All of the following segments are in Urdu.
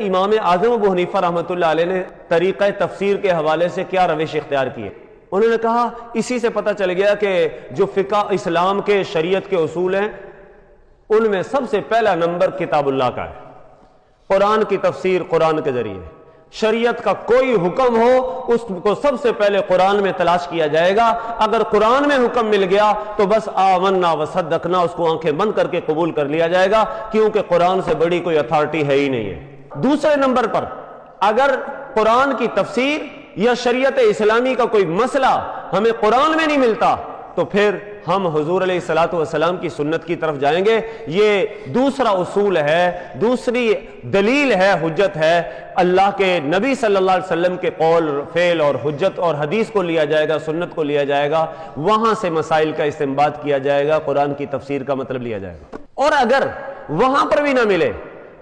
امام اعظم ابو حنیفہ رحمۃ اللہ علیہ نے طریقہ تفسیر کے حوالے سے کیا روش اختیار کی ہے؟ انہوں نے کہا اسی سے پتہ چل گیا کہ جو فقہ اسلام کے شریعت کے اصول ہیں ان میں سب سے پہلا نمبر کتاب اللہ کا ہے۔ قرآن کی تفسیر قرآن کے ذریعے، شریعت کا کوئی حکم ہو اس کو سب سے پہلے قرآن میں تلاش کیا جائے گا۔ اگر قرآن میں حکم مل گیا تو بس آمنا وصدقنا، اس کو آنکھیں بند کر کے قبول کر لیا جائے گا، کیونکہ قرآن سے بڑی کوئی اتھارٹی ہے ہی نہیں ہے۔ دوسرے نمبر پر اگر قرآن کی تفسیر یا شریعت اسلامی کا کوئی مسئلہ ہمیں قرآن میں نہیں ملتا تو پھر ہم حضور علیہ الصلوۃ والسلام کی سنت کی طرف جائیں گے۔ یہ دوسرا اصول ہے، دوسری دلیل ہے، حجت ہے۔ اللہ کے نبی صلی اللہ علیہ وسلم کے قول، فعل اور حجت اور حدیث کو لیا جائے گا، سنت کو لیا جائے گا، وہاں سے مسائل کا استنباط کیا جائے گا، قرآن کی تفسیر کا مطلب لیا جائے گا۔ اور اگر وہاں پر بھی نہ ملے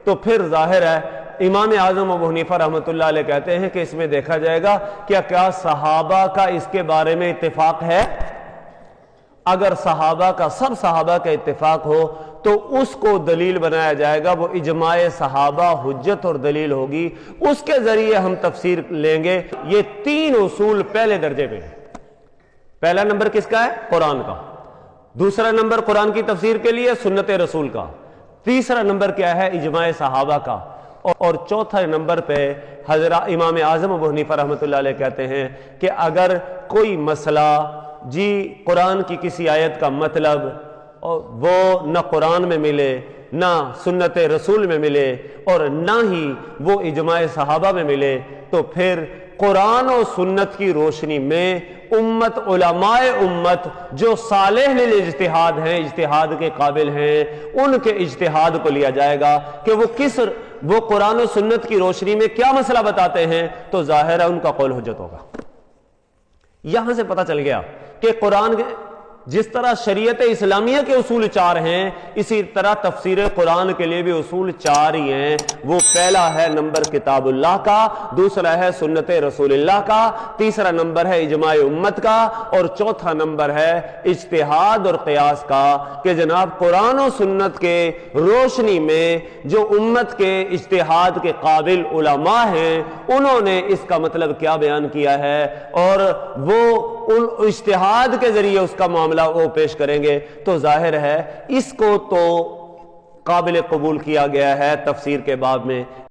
تو پھر ظاہر ہے امام اعظم ابو حنیفہ رحمۃ اللہ علیہ کہتے ہیں کہ اس میں دیکھا جائے گا کیا صحابہ کا اس کے بارے میں اتفاق ہے۔ اگر صحابہ کا، سب صحابہ کا اتفاق ہو تو اس کو دلیل بنایا جائے گا، وہ اجماع صحابہ حجت اور دلیل ہوگی، اس کے ذریعے ہم تفسیر لیں گے۔ یہ تین اصول پہلے درجے پہ ہیں۔ پہلا نمبر کس کا ہے؟ قرآن کا۔ دوسرا نمبر قرآن کی تفسیر کے لیے سنت رسول کا۔ تیسرا نمبر کیا ہے؟ اجماع صحابہ کا۔ اور چوتھا نمبر پہ حضرت امام اعظم ابو حنیفہ رحمۃ اللہ علیہ کہتے ہیں کہ اگر کوئی مسئلہ قرآن کی کسی آیت کا مطلب وہ نہ قرآن میں ملے، نہ سنت رسول میں ملے، اور نہ ہی وہ اجماع صحابہ میں ملے، تو پھر قرآن و سنت کی روشنی میں امت، علماء امت جو صالح للاجتہاد ہیں، اجتہاد کے قابل ہیں، ان کے اجتہاد کو لیا جائے گا کہ وہ قرآن و سنت کی روشنی میں کیا مسئلہ بتاتے ہیں، تو ظاہر ہے ان کا قول حجت ہوگا۔ یہاں سے پتہ چل گیا کہ قرآن جس طرح شریعت اسلامیہ کے اصول چار ہیں، اسی طرح تفسیر قرآن کے لیے بھی اصول چار ہی ہیں۔ وہ پہلا ہے نمبر کتاب اللہ کا، دوسرا ہے سنت رسول اللہ کا، تیسرا نمبر ہے اجماع امت کا، اور چوتھا نمبر ہے اجتہاد اور قیاس کا، کہ جناب قرآن و سنت کے روشنی میں جو امت کے اجتہاد کے قابل علماء ہیں، انہوں نے اس کا مطلب کیا بیان کیا ہے، اور وہ ان اجتہاد کے ذریعے اس کا معاملہ وہ پیش کریں گے، تو ظاہر ہے اس کو تو قابل قبول کیا گیا ہے تفسیر کے باب میں۔